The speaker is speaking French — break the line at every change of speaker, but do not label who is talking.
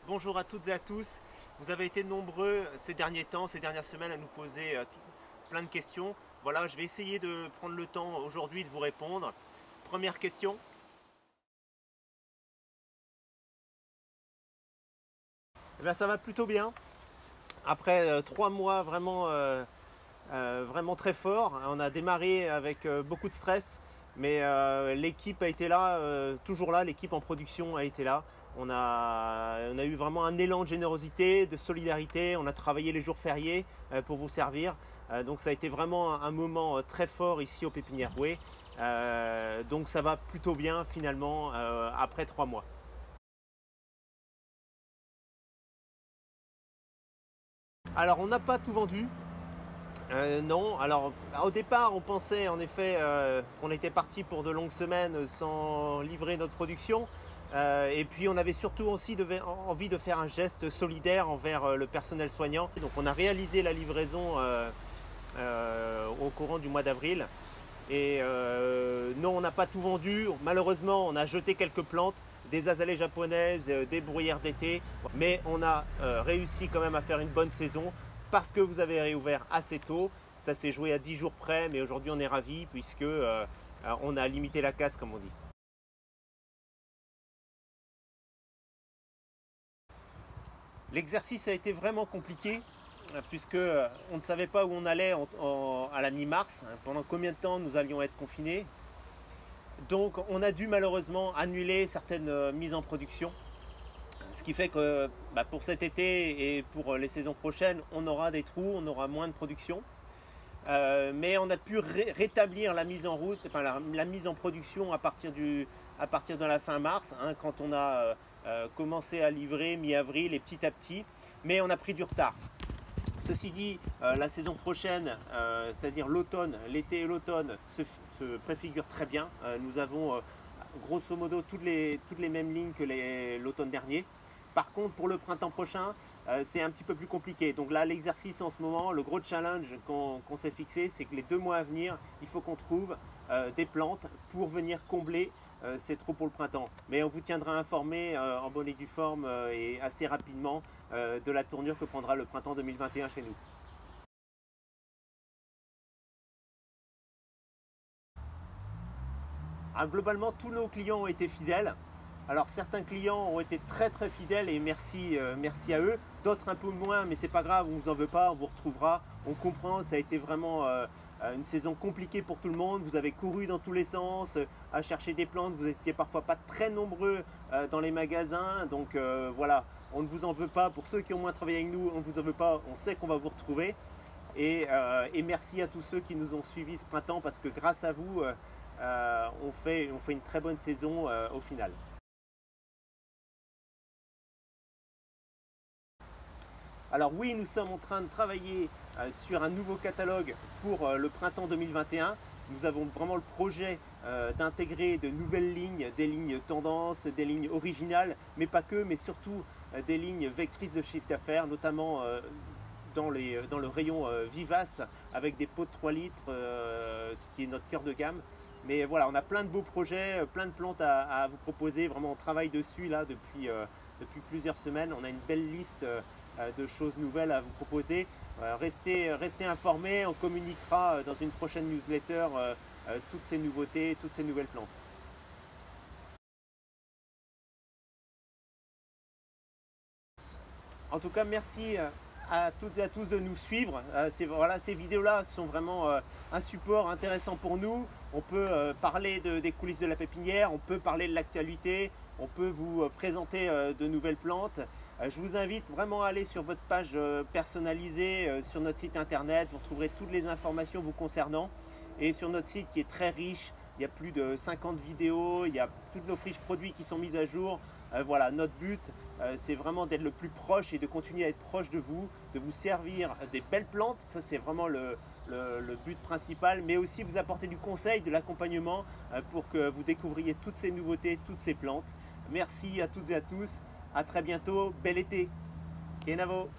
Bonjour à toutes et à tous. Vous avez été nombreux ces derniers temps, ces dernières semaines à nous poser plein de questions. Voilà, je vais essayer de prendre le temps aujourd'hui de vous répondre. Première question. Eh bien, ça va plutôt bien. Après 3 mois vraiment très forts, on a démarré avec beaucoup de stress, mais l'équipe a été là, toujours là, l'équipe en production a été là. On a eu vraiment un élan de générosité, de solidarité. On a travaillé les jours fériés pour vous servir. Donc ça a été vraiment un moment très fort ici au Pépinière Way. Donc ça va plutôt bien finalement après 3 mois. Alors on n'a pas tout vendu. Non, alors au départ on pensait en effet qu'on était parti pour de longues semaines sans livrer notre production. Et puis on avait surtout aussi envie de faire un geste solidaire envers le personnel soignant. Donc on a réalisé la livraison au courant du mois d'avril. Et non, on n'a pas tout vendu. Malheureusement, on a jeté quelques plantes, des azalées japonaises, des bruyères d'été. Mais on a réussi quand même à faire une bonne saison parce que vous avez réouvert assez tôt. Ça s'est joué à 10 jours près, mais aujourd'hui on est ravis puisque on a limité la casse comme on dit. L'exercice a été vraiment compliqué puisque on ne savait pas où on allait à la mi-mars, pendant combien de temps nous allions être confinés. Donc on a dû malheureusement annuler certaines mises en production. Ce qui fait que pour cet été et pour les saisons prochaines, on aura des trous, on aura moins de production. Mais on a pu rétablir la mise en route, enfin la mise en production à partir de la fin mars, quand on a commencé à livrer mi-avril et petit à petit. Mais on a pris du retard. Ceci dit, la saison prochaine, c'est-à-dire l'automne, l'été et l'automne, se préfigurent très bien. Nous avons grosso modo toutes les mêmes lignes que l'automne dernier. Par contre, pour le printemps prochain, c'est un petit peu plus compliqué. Donc là, l'exercice en ce moment, le gros challenge qu'on s'est fixé, c'est que les 2 mois à venir, il faut qu'on trouve des plantes pour venir combler ces trous pour le printemps. Mais on vous tiendra informé en bonne et due forme et assez rapidement de la tournure que prendra le printemps 2021 chez nous. Globalement, tous nos clients ont été fidèles. Alors certains clients ont été très fidèles et merci à eux. D'autres un peu moins, mais c'est pas grave, on vous en veut pas, on vous retrouvera. On comprend, ça a été vraiment une saison compliquée pour tout le monde. Vous avez couru dans tous les sens à chercher des plantes. Vous étiez parfois pas très nombreux dans les magasins. Donc voilà, on ne vous en veut pas. Pour ceux qui ont moins travaillé avec nous, on ne vous en veut pas. On sait qu'on va vous retrouver. Et merci à tous ceux qui nous ont suivis ce printemps parce que grâce à vous, on fait une très bonne saison au final. Alors oui, nous sommes en train de travailler sur un nouveau catalogue pour le printemps 2021. Nous avons vraiment le projet d'intégrer de nouvelles lignes, des lignes tendances, des lignes originales, mais pas que, mais surtout des lignes vectrices de chiffre d'affaires, notamment dans le rayon vivace avec des pots de 3 litres, ce qui est notre cœur de gamme. Mais voilà, on a plein de beaux projets, plein de plantes à vous proposer. Vraiment, on travaille dessus là depuis plusieurs semaines. On a une belle liste de choses nouvelles à vous proposer. Restez informés, on communiquera dans une prochaine newsletter toutes ces nouveautés, toutes ces nouvelles plantes. En tout cas, merci à toutes et à tous de nous suivre. Ces vidéos-là sont vraiment un support intéressant pour nous. On peut parler des coulisses de la pépinière, on peut parler de l'actualité, on peut vous présenter de nouvelles plantes. Je vous invite vraiment à aller sur votre page personnalisée sur notre site internet. Vous retrouverez toutes les informations vous concernant. Et sur notre site qui est très riche, il y a plus de 50 vidéos, il y a toutes nos fiches produits qui sont mises à jour. Voilà, notre but, c'est vraiment d'être le plus proche et de continuer à être proche de vous servir des belles plantes. Ça, c'est vraiment le but principal, mais aussi vous apporter du conseil, de l'accompagnement pour que vous découvriez toutes ces nouveautés, toutes ces plantes. Merci à toutes et à tous. À très bientôt. Bel été. Kenavo.